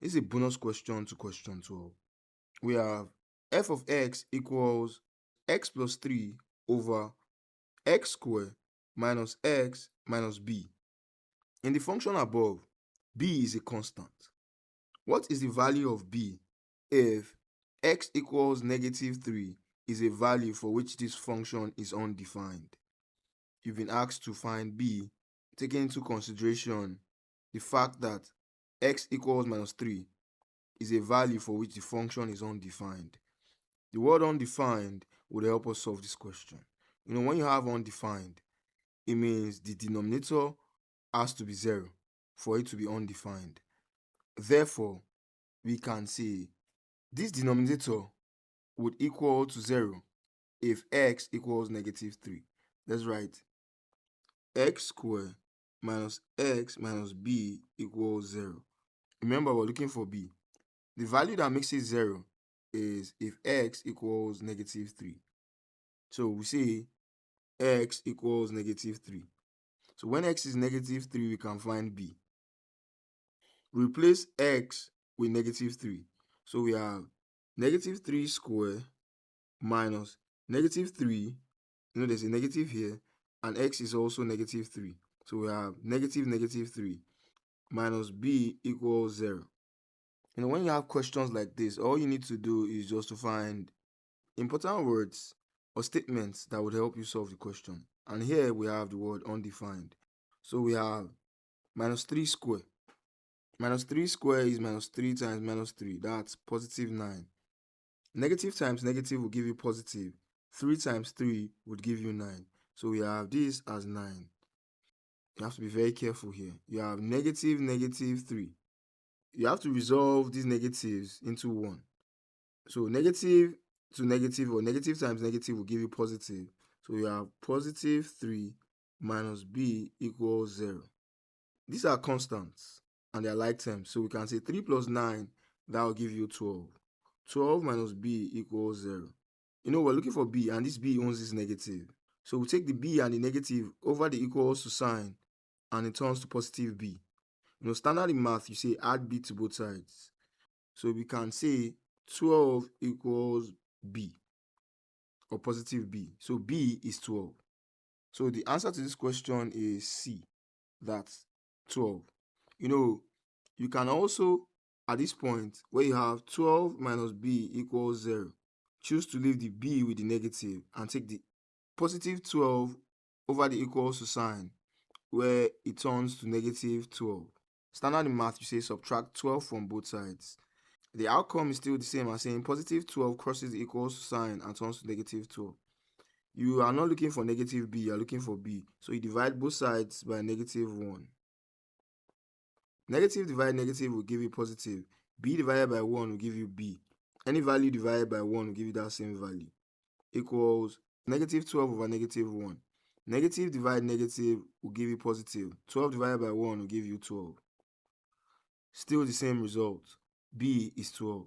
This is a bonus question to question 12. We have f of x equals x plus 3 over x squared minus x minus b. In the function above, b is a constant. What is the value of b if x equals negative 3 is a value for which this function is undefined? You've been asked to find b, taking into consideration the fact that x equals minus 3 is a value for which the function is undefined. The word undefined would help us solve this question. When you have undefined, it means the denominator has to be 0 for it to be undefined. Therefore, we can say this denominator would equal to 0 if x equals negative 3. Let's write x squared minus x minus b equals 0. Remember, we're looking for b. The value that makes it 0 is if x equals negative 3. So we say x equals negative 3. So when x is negative 3, we can find b. Replace x with negative 3. So we have negative 3 squared minus negative 3. There's a negative here, and x is also negative 3. So we have negative 3 minus b equals 0. When you have questions like this, all you need to do is just to find important words or statements that would help you solve the question. And here we have the word undefined. So we have minus 3 squared. Minus 3 squared is minus 3 times minus 3. That's positive 9. Negative times negative will give you positive. 3 times 3 would give you 9. So we have this as 9. You have to be very careful here. You have negative 3. You have to resolve these negatives into 1. So negative to negative, or negative times negative, will give you positive. So you have positive 3 minus b equals 0. These are constants and they are like terms. So we can say 3 plus 9, that will give you 12. 12 minus b equals 0. We're looking for b, and this b owns this negative. So we take the b and the negative over the equals to sign, and it turns to positive b. Standard in math, you say add b to both sides. So we can say 12 equals b, or positive b. So b is 12. So the answer to this question is C. That's 12. You can also, at this point, where you have 12 minus b equals 0, choose to leave the b with the negative and take the positive 12 over the equals to sign, where it turns to negative 12. Standard in math, you say subtract 12 from both sides. The outcome is still the same as saying positive 12 crosses the equals to sign and turns to negative 12. You are not looking for negative b, you are looking for b. So you divide both sides by negative 1. Negative divided negative will give you positive. B divided by 1 will give you b. Any value divided by 1 will give you that same value. Equals negative 12 over negative 1. Negative divided negative will give you positive. 12 divided by 1 will give you 12. Still the same result. B is 12.